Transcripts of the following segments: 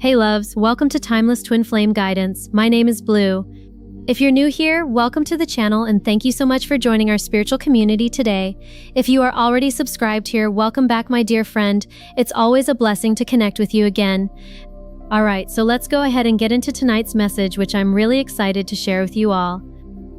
Hey loves, welcome to Timeless Twin Flame Guidance. My name is Blue. If you're new here, welcome to the channel and thank you so much for joining our spiritual community today. If you are already subscribed here, welcome back my dear friend. It's always a blessing to connect with you again. Alright, so let's go ahead and get into tonight's message, which I'm really excited to share with you all.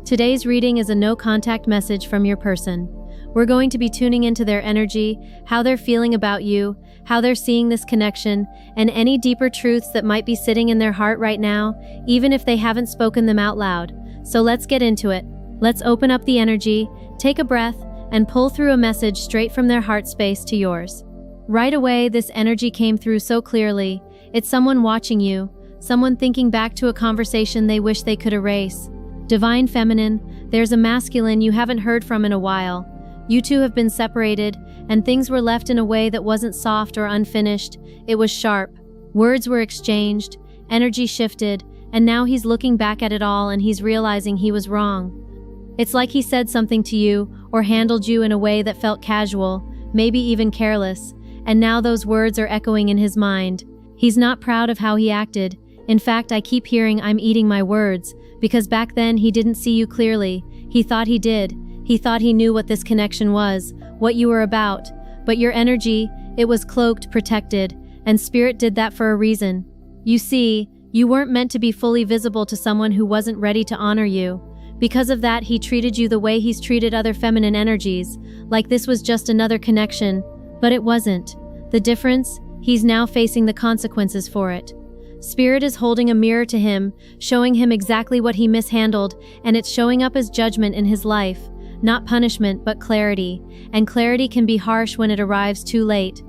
Today's reading is a no-contact message from your person. We're going to be tuning into their energy, how they're feeling about you, how they're seeing this connection, and any deeper truths that might be sitting in their heart right now, even if they haven't spoken them out loud. So let's get into it. Let's open up the energy, take a breath, and pull through a message straight from their heart space to yours. Right away, this energy came through so clearly. It's someone watching you, someone thinking back to a conversation they wish they could erase. Divine Feminine, there's a masculine you haven't heard from in a while. You two have been separated, and things were left in a way that wasn't soft or unfinished. It was sharp. Words were exchanged, energy shifted, and now he's looking back at it all and he's realizing he was wrong. It's like he said something to you or handled you in a way that felt casual, maybe even careless, and now those words are echoing in his mind. He's not proud of how he acted. In fact, I keep hearing I'm eating my words, because back then he didn't see you clearly. He thought he did. He thought he knew what this connection was, what you were about, but your energy, it was cloaked, protected, and Spirit did that for a reason. You see, you weren't meant to be fully visible to someone who wasn't ready to honor you. Because of that, he treated you the way he's treated other feminine energies, like this was just another connection, but it wasn't. The difference? He's now facing the consequences for it. Spirit is holding a mirror to him, showing him exactly what he mishandled, and it's showing up as judgment in his life. Not punishment, but clarity. And clarity can be harsh when it arrives too late.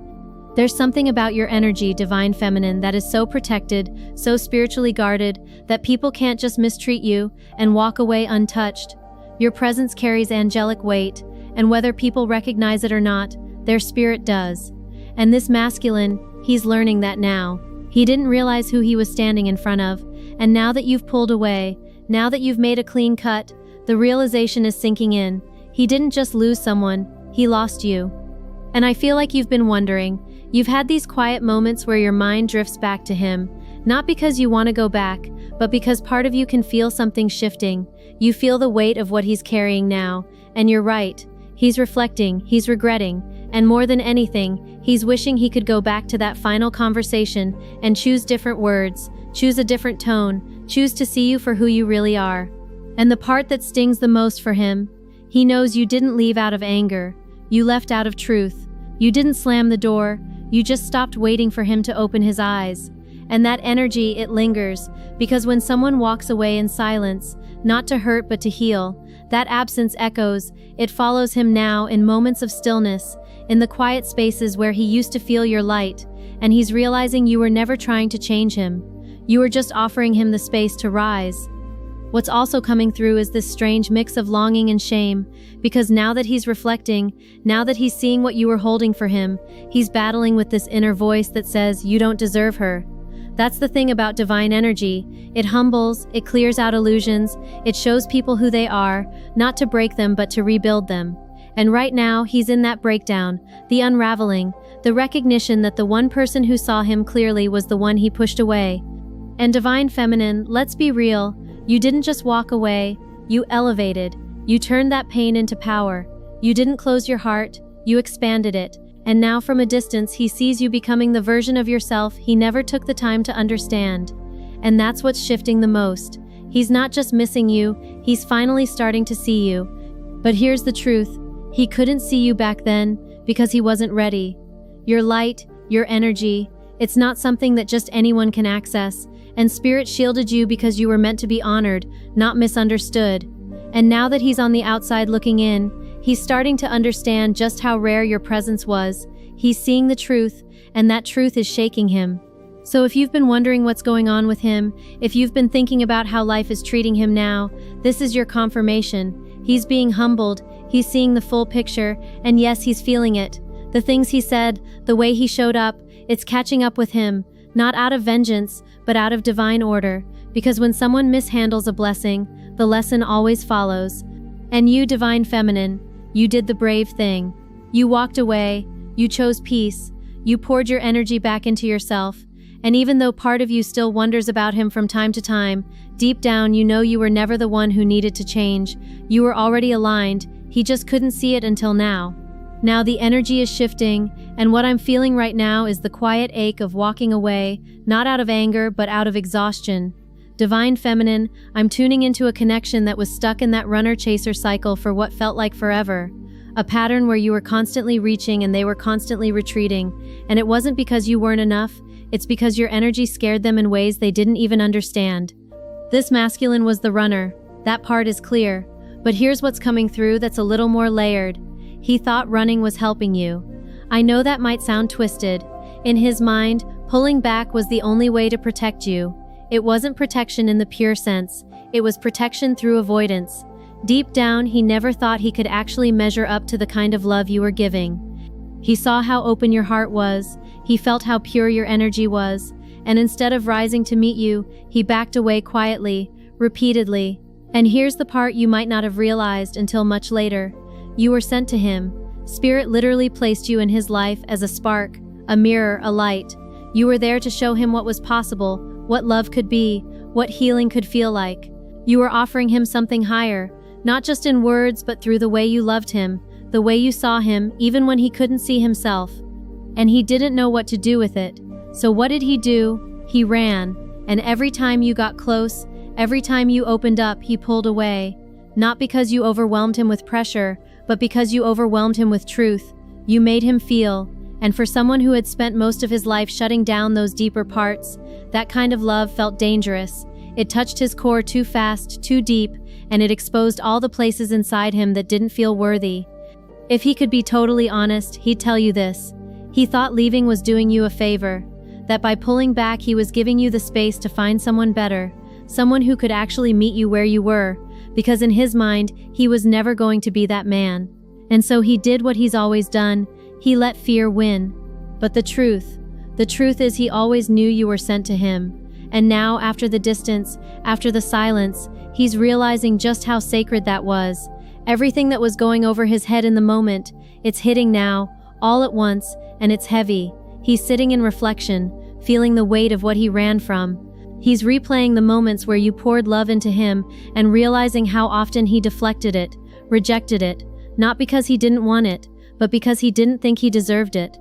There's something about your energy, Divine Feminine, that is so protected, so spiritually guarded, that people can't just mistreat you and walk away untouched. Your presence carries angelic weight, and whether people recognize it or not, their spirit does. And this masculine, he's learning that now. He didn't realize who he was standing in front of, and now that you've pulled away, now that you've made a clean cut, the realization is sinking in. He didn't just lose someone, he lost you. And I feel like you've been wondering. You've had these quiet moments where your mind drifts back to him, not because you want to go back, but because part of you can feel something shifting. You feel the weight of what he's carrying now, and you're right. He's reflecting, he's regretting, and more than anything, he's wishing he could go back to that final conversation and choose different words, choose a different tone, choose to see you for who you really are. And the part that stings the most for him, he knows you didn't leave out of anger. You left out of truth. You didn't slam the door. You just stopped waiting for him to open his eyes. And that energy, it lingers, because when someone walks away in silence, not to hurt but to heal, that absence echoes. It follows him now in moments of stillness, in the quiet spaces where he used to feel your light, and he's realizing you were never trying to change him. You were just offering him the space to rise. What's also coming through is this strange mix of longing and shame, because now that he's reflecting, now that he's seeing what you were holding for him, he's battling with this inner voice that says, you don't deserve her. That's the thing about divine energy. It humbles, it clears out illusions, it shows people who they are, not to break them but to rebuild them. And right now, he's in that breakdown, the unraveling, the recognition that the one person who saw him clearly was the one he pushed away. And Divine Feminine, let's be real. You didn't just walk away, you elevated. You turned that pain into power. You didn't close your heart, you expanded it. And now from a distance, he sees you becoming the version of yourself he never took the time to understand. And that's what's shifting the most. He's not just missing you, he's finally starting to see you. But here's the truth. He couldn't see you back then because he wasn't ready. Your light, your energy, it's not something that just anyone can access. And Spirit shielded you because you were meant to be honored, not misunderstood. And now that he's on the outside looking in, he's starting to understand just how rare your presence was. He's seeing the truth, and that truth is shaking him. So if you've been wondering what's going on with him, if you've been thinking about how life is treating him now, this is your confirmation. He's being humbled, he's seeing the full picture, and yes, he's feeling it. The things he said, the way he showed up, it's catching up with him. Not out of vengeance, but out of divine order, because when someone mishandles a blessing, the lesson always follows. And you, Divine Feminine, you did the brave thing. You walked away, you chose peace, you poured your energy back into yourself, And even though part of you still wonders about him from time to time, deep down you know you were never the one who needed to change. You were already aligned, he just couldn't see it until now. Now the energy is shifting, and what I'm feeling right now is the quiet ache of walking away, not out of anger, but out of exhaustion. Divine Feminine, I'm tuning into a connection that was stuck in that runner-chaser cycle for what felt like forever. A pattern where you were constantly reaching and they were constantly retreating. And it wasn't because you weren't enough, it's because your energy scared them in ways they didn't even understand. This masculine was the runner. That part is clear. But here's what's coming through that's a little more layered. He thought running was helping you. I know that might sound twisted. In his mind, pulling back was the only way to protect you. It wasn't protection in the pure sense. It was protection through avoidance. Deep down, he never thought he could actually measure up to the kind of love you were giving. He saw how open your heart was. He felt how pure your energy was. And instead of rising to meet you, he backed away quietly, repeatedly. And here's the part you might not have realized until much later. You were sent to him. Spirit literally placed you in his life as a spark, a mirror, a light. You were there to show him what was possible, what love could be, what healing could feel like. You were offering him something higher, not just in words but through the way you loved him, the way you saw him even when he couldn't see himself. And he didn't know what to do with it. So what did he do? He ran. And every time you got close, every time you opened up, he pulled away. Not because you overwhelmed him with pressure, but because you overwhelmed him with truth. You made him feel. And for someone who had spent most of his life shutting down those deeper parts, that kind of love felt dangerous. It touched his core too fast, too deep, and it exposed all the places inside him that didn't feel worthy. If he could be totally honest, he'd tell you this. He thought leaving was doing you a favor, that by pulling back he was giving you the space to find someone better, someone who could actually meet you where you were, because in his mind, he was never going to be that man. And so he did what he's always done. He let fear win. But the truth is he always knew you were sent to him. And now, after the distance, after the silence, he's realizing just how sacred that was. Everything that was going over his head in the moment, it's hitting now, all at once, and it's heavy. He's sitting in reflection, feeling the weight of what he ran from. He's replaying the moments where you poured love into him and realizing how often he deflected it, rejected it, not because he didn't want it, but because he didn't think he deserved it.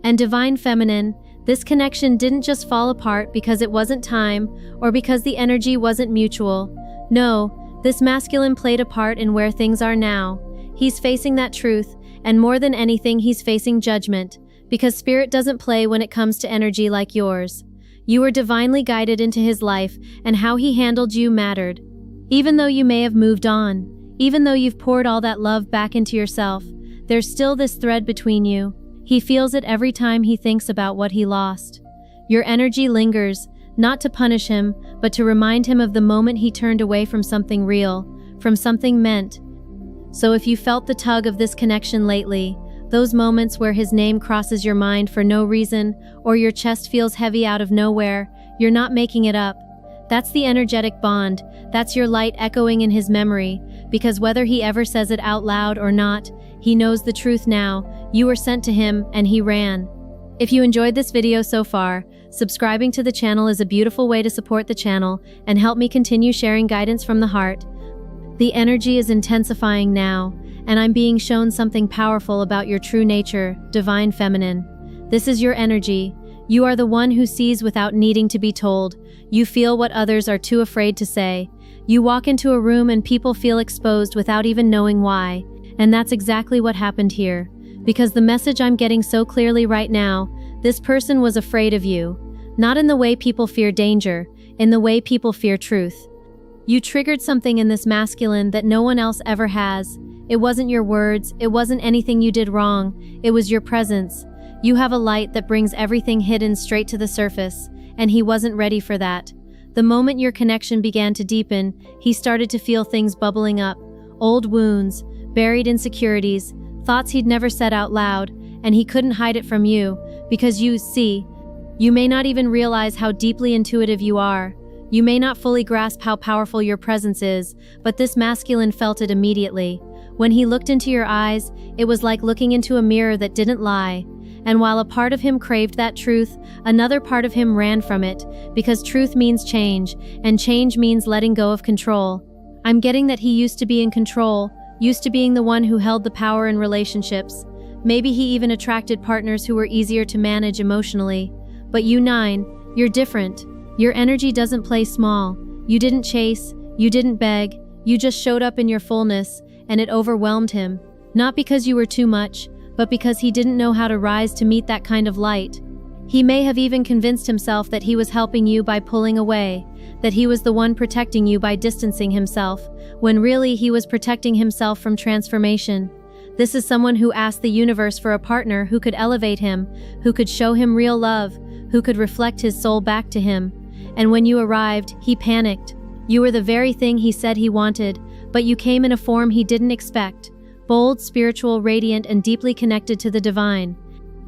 And Divine Feminine, this connection didn't just fall apart because it wasn't time or because the energy wasn't mutual. No, this masculine played a part in where things are now. He's facing that truth, and more than anything, he's facing judgment, because spirit doesn't play when it comes to energy like yours. You were divinely guided into his life, and how he handled you mattered. Even though you may have moved on, even though you've poured all that love back into yourself, there's still this thread between you. He feels it every time he thinks about what he lost. Your energy lingers, not to punish him, but to remind him of the moment he turned away from something real, from something meant. So if you felt the tug of this connection lately, those moments where his name crosses your mind for no reason, or your chest feels heavy out of nowhere, you're not making it up. That's the energetic bond, that's your light echoing in his memory, because whether he ever says it out loud or not, he knows the truth now. You were sent to him, and he ran. If you enjoyed this video so far, subscribing to the channel is a beautiful way to support the channel and help me continue sharing guidance from the heart. The energy is intensifying now, and I'm being shown something powerful about your true nature, Divine Feminine. This is your energy. You are the one who sees without needing to be told. You feel what others are too afraid to say. You walk into a room and people feel exposed without even knowing why. And that's exactly what happened here. Because the message I'm getting so clearly right now, this person was afraid of you. Not in the way people fear danger, in the way people fear truth. You triggered something in this masculine that no one else ever has. It wasn't your words, it wasn't anything you did wrong, it was your presence. You have a light that brings everything hidden straight to the surface, and he wasn't ready for that. The moment your connection began to deepen, he started to feel things bubbling up. Old wounds, buried insecurities, thoughts he'd never said out loud, and he couldn't hide it from you, because you may not even realize how deeply intuitive you are. You may not fully grasp how powerful your presence is, but this masculine felt it immediately. When he looked into your eyes, it was like looking into a mirror that didn't lie. And while a part of him craved that truth, another part of him ran from it, because truth means change, and change means letting go of control. I'm getting that he used to be in control, used to being the one who held the power in relationships. Maybe he even attracted partners who were easier to manage emotionally. But you 9, you're different. Your energy doesn't play small. You didn't chase, you didn't beg, you just showed up in your fullness, and it overwhelmed him. Not because you were too much, but because he didn't know how to rise to meet that kind of light. He may have even convinced himself that he was helping you by pulling away, that he was the one protecting you by distancing himself, when really he was protecting himself from transformation. This is someone who asked the universe for a partner who could elevate him, who could show him real love, who could reflect his soul back to him. And when you arrived, he panicked. You were the very thing he said he wanted, but you came in a form he didn't expect. Bold, spiritual, radiant, and deeply connected to the divine.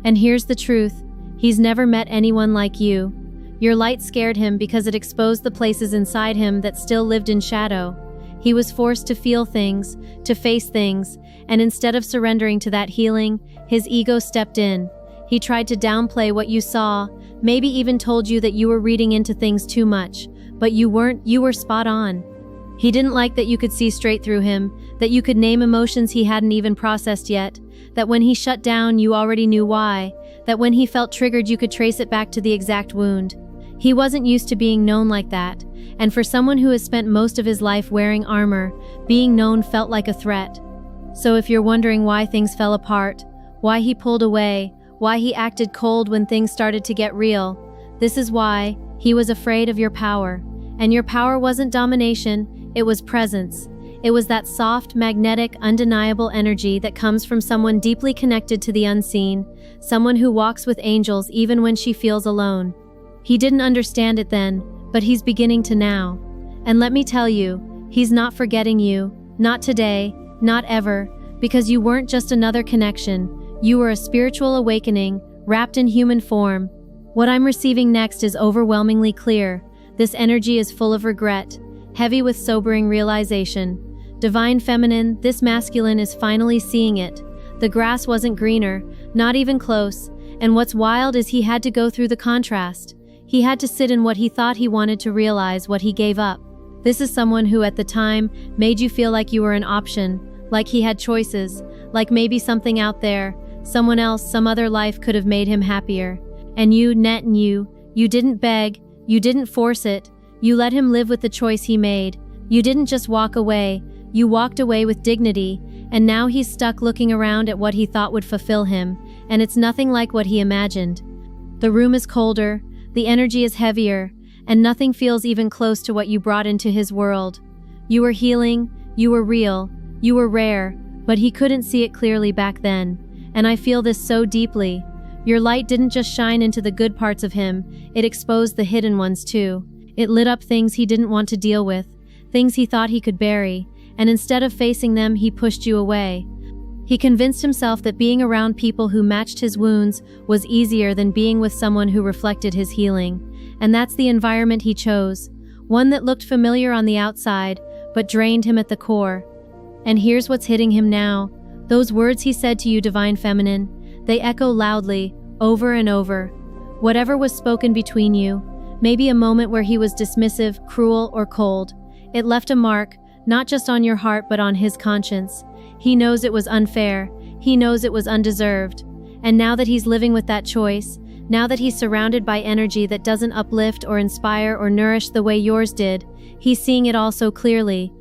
And here's the truth. He's never met anyone like you. Your light scared him because it exposed the places inside him that still lived in shadow. He was forced to feel things, to face things, and instead of surrendering to that healing, his ego stepped in. He tried to downplay what you saw, maybe even told you that you were reading into things too much, but you weren't, you were spot on. He didn't like that you could see straight through him, that you could name emotions he hadn't even processed yet, that when he shut down you already knew why, that when he felt triggered you could trace it back to the exact wound. He wasn't used to being known like that, and for someone who has spent most of his life wearing armor, being known felt like a threat. So if you're wondering why things fell apart, why he pulled away, why he acted cold when things started to get real, this is why. He was afraid of your power. And your power wasn't domination, it was presence. It was that soft, magnetic, undeniable energy that comes from someone deeply connected to the unseen, someone who walks with angels even when she feels alone. He didn't understand it then, but he's beginning to now. And let me tell you, he's not forgetting you, not today, not ever, because you weren't just another connection. You were a spiritual awakening, wrapped in human form. What I'm receiving next is overwhelmingly clear. This energy is full of regret, heavy with sobering realization. Divine feminine, this masculine is finally seeing it. The grass wasn't greener, not even close, and what's wild is he had to go through the contrast. He had to sit in what he thought he wanted to realize what he gave up. This is someone who at the time made you feel like you were an option, like he had choices, like maybe something out there, someone else, some other life could have made him happier. And you, you didn't beg, you didn't force it, you let him live with the choice he made. You didn't just walk away, you walked away with dignity, and now he's stuck looking around at what he thought would fulfill him, and it's nothing like what he imagined. The room is colder, the energy is heavier, and nothing feels even close to what you brought into his world. You were healing, you were real, you were rare, but he couldn't see it clearly back then, and I feel this so deeply. Your light didn't just shine into the good parts of him, it exposed the hidden ones too. It lit up things he didn't want to deal with, things he thought he could bury, and instead of facing them, he pushed you away. He convinced himself that being around people who matched his wounds was easier than being with someone who reflected his healing. And that's the environment he chose, one that looked familiar on the outside, but drained him at the core. And here's what's hitting him now. Those words he said to you, Divine Feminine, they echo loudly, over and over. Whatever was spoken between you, maybe a moment where he was dismissive, cruel, or cold, it left a mark, not just on your heart but on his conscience. He knows it was unfair, he knows it was undeserved. And now that he's living with that choice, now that he's surrounded by energy that doesn't uplift or inspire or nourish the way yours did, he's seeing it all so clearly.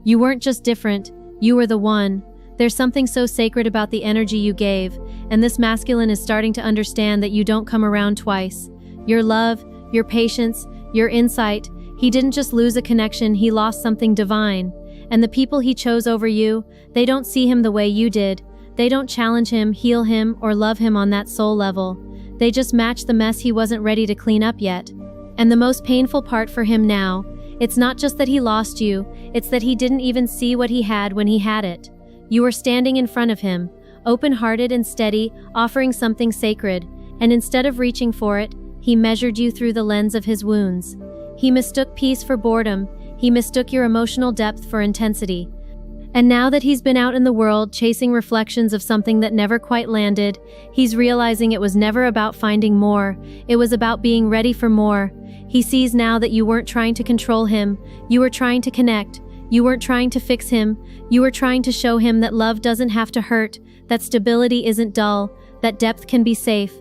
You weren't just different, you were the one. There's something so sacred about the energy you gave, and this masculine is starting to understand that you don't come around twice. Your love, your patience, your insight, he didn't just lose a connection, he lost something divine. And the people he chose over you, they don't see him the way you did. They don't challenge him, heal him, or love him on that soul level. They just match the mess he wasn't ready to clean up yet. And the most painful part for him now, it's not just that he lost you, it's that he didn't even see what he had when he had it. You were standing in front of him, open-hearted and steady, offering something sacred, and instead of reaching for it, he measured you through the lens of his wounds. He mistook peace for boredom, he mistook your emotional depth for intensity. And now that he's been out in the world chasing reflections of something that never quite landed, he's realizing it was never about finding more, it was about being ready for more. He sees now that you weren't trying to control him, you were trying to connect. You weren't trying to fix him, you were trying to show him that love doesn't have to hurt, that stability isn't dull, that depth can be safe.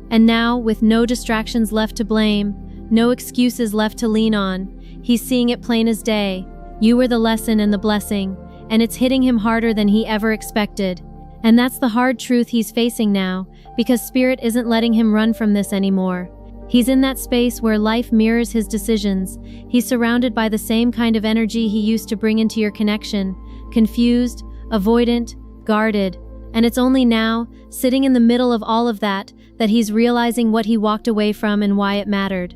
And now, with no distractions left to blame, no excuses left to lean on, he's seeing it plain as day. You were the lesson and the blessing, and it's hitting him harder than he ever expected. And that's the hard truth he's facing now, because Spirit isn't letting him run from this anymore. He's in that space where life mirrors his decisions. He's surrounded by the same kind of energy he used to bring into your connection, confused, avoidant, guarded. And it's only now, sitting in the middle of all of that, that he's realizing what he walked away from and why it mattered.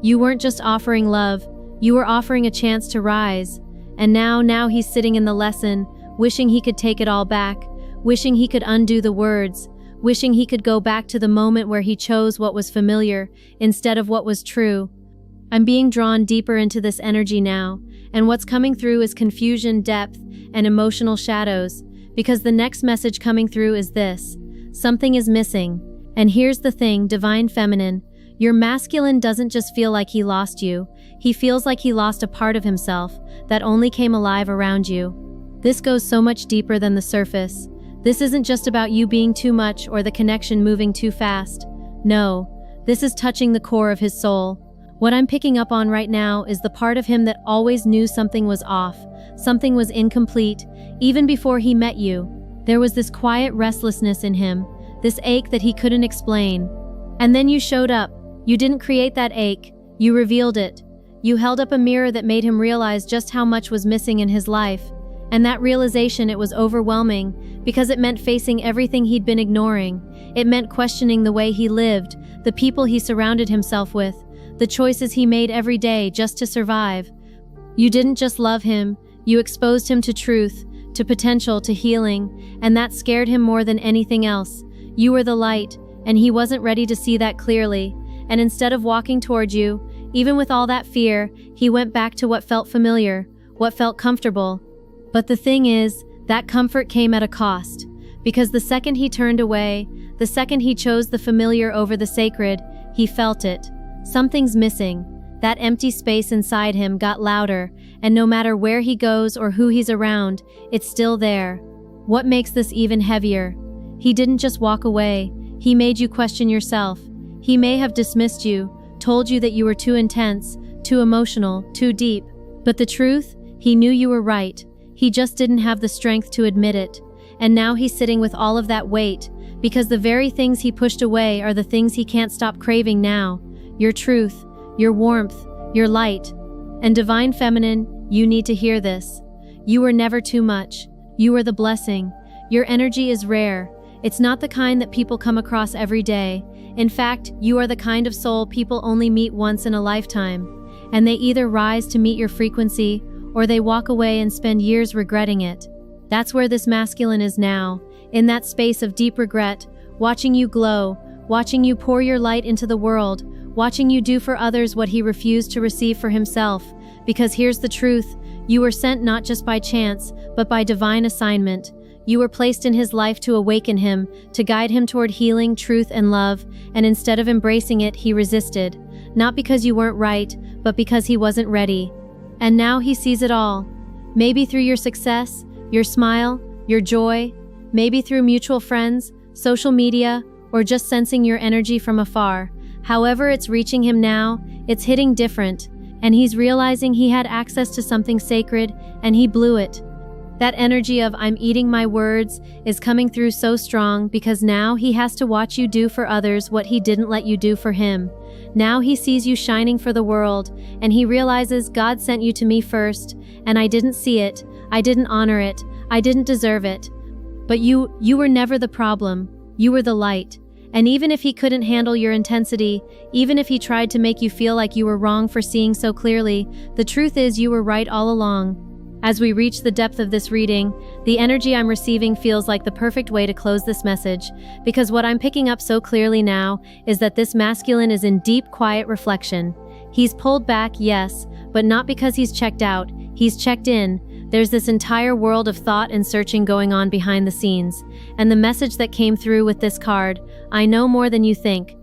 You weren't just offering love, you were offering a chance to rise. And now he's sitting in the lesson, wishing he could take it all back, wishing he could undo the words, wishing he could go back to the moment where he chose what was familiar instead of what was true. I'm being drawn deeper into this energy now, and what's coming through is confusion, depth, and emotional shadows, because the next message coming through is this: something is missing. And here's the thing, Divine Feminine, your masculine doesn't just feel like he lost you, he feels like he lost a part of himself that only came alive around you. This goes so much deeper than the surface. This isn't just about you being too much or the connection moving too fast. No, this is touching the core of his soul. What I'm picking up on right now is the part of him that always knew something was off, something was incomplete, even before he met you. There was this quiet restlessness in him, this ache that he couldn't explain. And then you showed up. You didn't create that ache, you revealed it. You held up a mirror that made him realize just how much was missing in his life. And that realization, it was overwhelming, because it meant facing everything he'd been ignoring. It meant questioning the way he lived, the people he surrounded himself with, the choices he made every day just to survive. You didn't just love him, you exposed him to truth, to potential, to healing, and that scared him more than anything else. You were the light, and he wasn't ready to see that clearly. And instead of walking toward you, even with all that fear, he went back to what felt familiar, what felt comfortable. But the thing is, that comfort came at a cost, because the second he turned away, the second he chose the familiar over the sacred, he felt it. Something's missing. That empty space inside him got louder, and no matter where he goes or who he's around, it's still there. What makes this even heavier? He didn't just walk away, he made you question yourself. He may have dismissed you, told you that you were too intense, too emotional, too deep. But the truth, he knew you were right. He just didn't have the strength to admit it. And now he's sitting with all of that weight, because the very things he pushed away are the things he can't stop craving now. Your truth, your warmth, your light. And Divine Feminine, you need to hear this. You were never too much. You were the blessing. Your energy is rare. It's not the kind that people come across every day. In fact, you are the kind of soul people only meet once in a lifetime. And they either rise to meet your frequency, or they walk away and spend years regretting it. That's where this masculine is now, in that space of deep regret, watching you glow, watching you pour your light into the world, watching you do for others what he refused to receive for himself. Because here's the truth, you were sent not just by chance, but by divine assignment. You were placed in his life to awaken him, to guide him toward healing, truth, and love, and instead of embracing it, he resisted. Not because you weren't right, but because he wasn't ready. And now he sees it all. Maybe through your success, your smile, your joy, maybe through mutual friends, social media, or just sensing your energy from afar. However it's reaching him now, it's hitting different, and he's realizing he had access to something sacred, and he blew it. That energy of "I'm eating my words" is coming through so strong because now he has to watch you do for others what he didn't let you do for him. Now he sees you shining for the world, and he realizes God sent you to me first, and I didn't see it, I didn't honor it, I didn't deserve it. But you were never the problem, you were the light. And even if he couldn't handle your intensity, even if he tried to make you feel like you were wrong for seeing so clearly, the truth is you were right all along. As we reach the depth of this reading, the energy I'm receiving feels like the perfect way to close this message, because what I'm picking up so clearly now is that this masculine is in deep, quiet reflection. He's pulled back, yes, but not because he's checked out, he's checked in. There's this entire world of thought and searching going on behind the scenes. And the message that came through with this card, I know more than you think.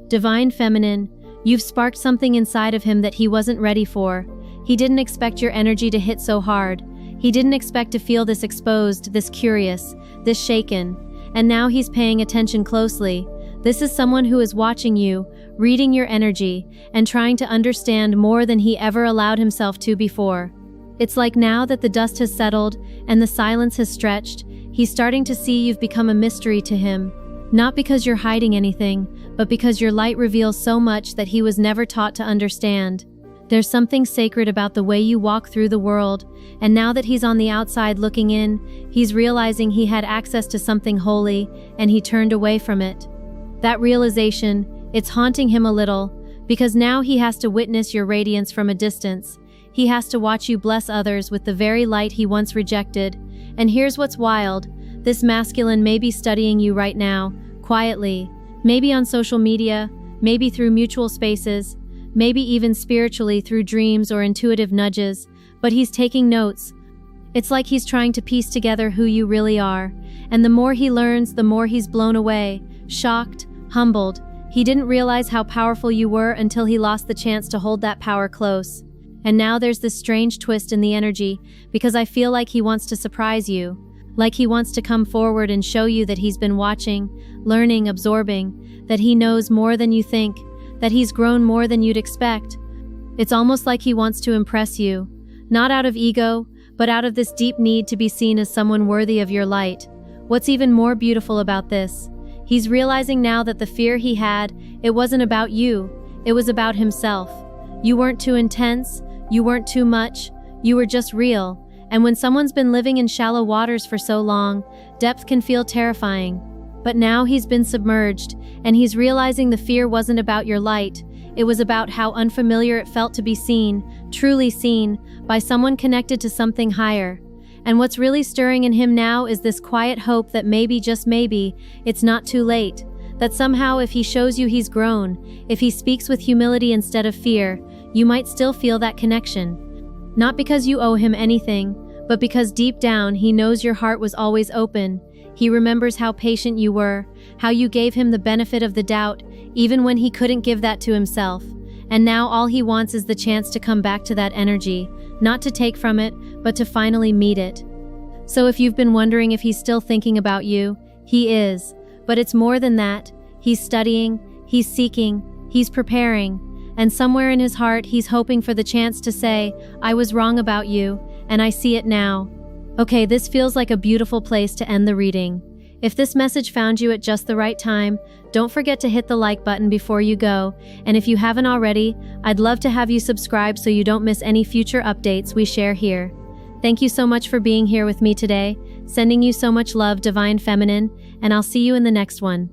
Divine Feminine, you've sparked something inside of him that he wasn't ready for. He didn't expect your energy to hit so hard. He didn't expect to feel this exposed, this curious, this shaken. And now he's paying attention closely. This is someone who is watching you, reading your energy, and trying to understand more than he ever allowed himself to before. It's like now that the dust has settled and the silence has stretched, he's starting to see you've become a mystery to him. Not because you're hiding anything, but because your light reveals so much that he was never taught to understand. There's something sacred about the way you walk through the world, and now that he's on the outside looking in, he's realizing he had access to something holy, and he turned away from it. That realization, it's haunting him a little, because now he has to witness your radiance from a distance. He has to watch you bless others with the very light he once rejected. And here's what's wild. This masculine may be studying you right now, quietly, maybe on social media, maybe through mutual spaces, maybe even spiritually through dreams or intuitive nudges, but he's taking notes. It's like he's trying to piece together who you really are. And the more he learns, the more he's blown away, shocked, humbled. He didn't realize how powerful you were until he lost the chance to hold that power close. And now there's this strange twist in the energy, because I feel like he wants to surprise you. Like he wants to come forward and show you that he's been watching, learning, absorbing, that he knows more than you think, that he's grown more than you'd expect. It's almost like he wants to impress you, not out of ego, but out of this deep need to be seen as someone worthy of your light. What's even more beautiful about this? He's realizing now that the fear he had, it wasn't about you, it was about himself. You weren't too intense, you weren't too much, you were just real. And when someone's been living in shallow waters for so long, depth can feel terrifying. But now he's been submerged, and he's realizing the fear wasn't about your light. It was about how unfamiliar it felt to be seen, truly seen, by someone connected to something higher. And what's really stirring in him now is this quiet hope that maybe, just maybe, it's not too late. That somehow if he shows you he's grown, if he speaks with humility instead of fear, you might still feel that connection. Not because you owe him anything, but because deep down he knows your heart was always open. He remembers how patient you were, how you gave him the benefit of the doubt, even when he couldn't give that to himself. And now all he wants is the chance to come back to that energy, not to take from it, but to finally meet it. So if you've been wondering if he's still thinking about you, he is. But it's more than that. He's studying, he's seeking, he's preparing. And somewhere in his heart, he's hoping for the chance to say, I was wrong about you, and I see it now. Okay, this feels like a beautiful place to end the reading. If this message found you at just the right time, don't forget to hit the like button before you go. And if you haven't already, I'd love to have you subscribe so you don't miss any future updates we share here. Thank you so much for being here with me today. Sending you so much love, Divine Feminine, and I'll see you in the next one.